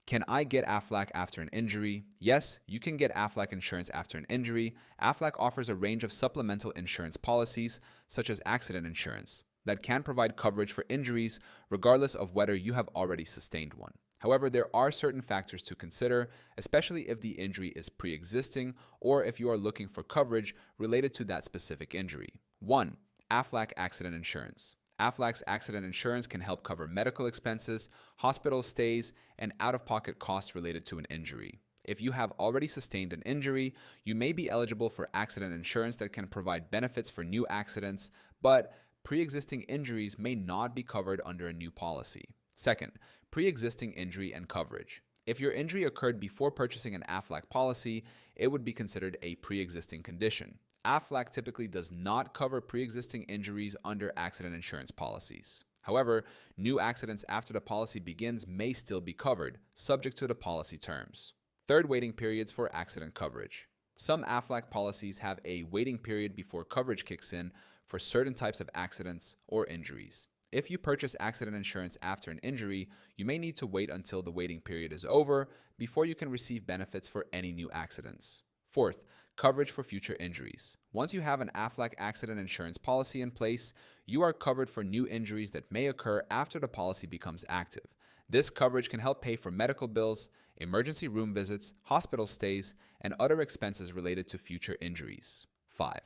Can I get Aflac after an injury? Yes, you can get Aflac insurance after an injury. Aflac offers a range of supplemental insurance policies, such as accident insurance, that can provide coverage for injuries regardless of whether you have already sustained one. However, there are certain factors to consider, especially if the injury is pre existing or if you are looking for coverage related to that specific injury. 1. Aflac Accident Insurance. Aflac's accident insurance can help cover medical expenses, hospital stays, and out of pocket costs related to an injury. If you have already sustained an injury, you may be eligible for accident insurance that can provide benefits for new accidents, but pre existing injuries may not be covered under a new policy. Second, pre existing injury and coverage. If your injury occurred before purchasing an Aflac policy, it would be considered a pre existing condition. Aflac typically does not cover pre-existing injuries under accident insurance policies. However, new accidents after the policy begins may still be covered, subject to the policy terms. Third, waiting periods for accident coverage. Some Aflac policies have a waiting period before coverage kicks in for certain types of accidents or injuries. If you purchase accident insurance after an injury, you may need to wait until the waiting period is over before you can receive benefits for any new accidents. Fourth, coverage for future injuries. Once you have an Aflac accident insurance policy in place, you are covered for new injuries that may occur after the policy becomes active. This coverage can help pay for medical bills, emergency room visits, hospital stays, and other expenses related to future injuries. 5.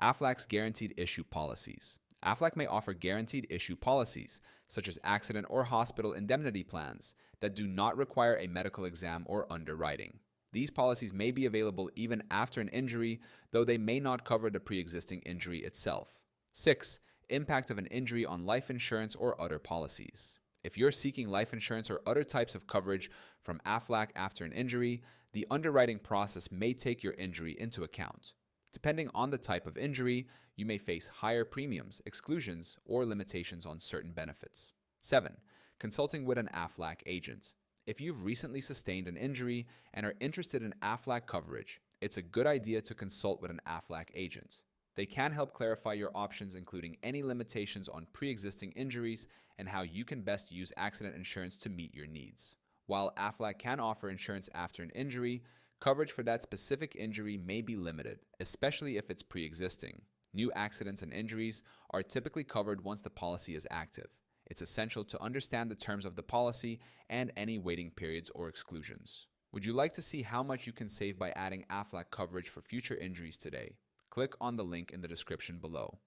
Aflac's guaranteed issue policies. Aflac may offer guaranteed issue policies, such as accident or hospital indemnity plans, that do not require a medical exam or underwriting. These policies may be available even after an injury, though they may not cover the pre-existing injury itself. 6. Impact of an injury on life insurance or other policies. If you're seeking life insurance or other types of coverage from Aflac after an injury, the underwriting process may take your injury into account. Depending on the type of injury, you may face higher premiums, exclusions, or limitations on certain benefits. 7. Consulting with an Aflac agent. If you've recently sustained an injury and are interested in Aflac coverage, it's a good idea to consult with an Aflac agent. They can help clarify your options, including any limitations on pre-existing injuries and how you can best use accident insurance to meet your needs. While Aflac can offer insurance after an injury, coverage for that specific injury may be limited, especially if it's pre-existing. New accidents and injuries are typically covered once the policy is active. It's essential to understand the terms of the policy and any waiting periods or exclusions. Would you like to see how much you can save by adding Aflac coverage for future injuries today? Click on the link in the description below.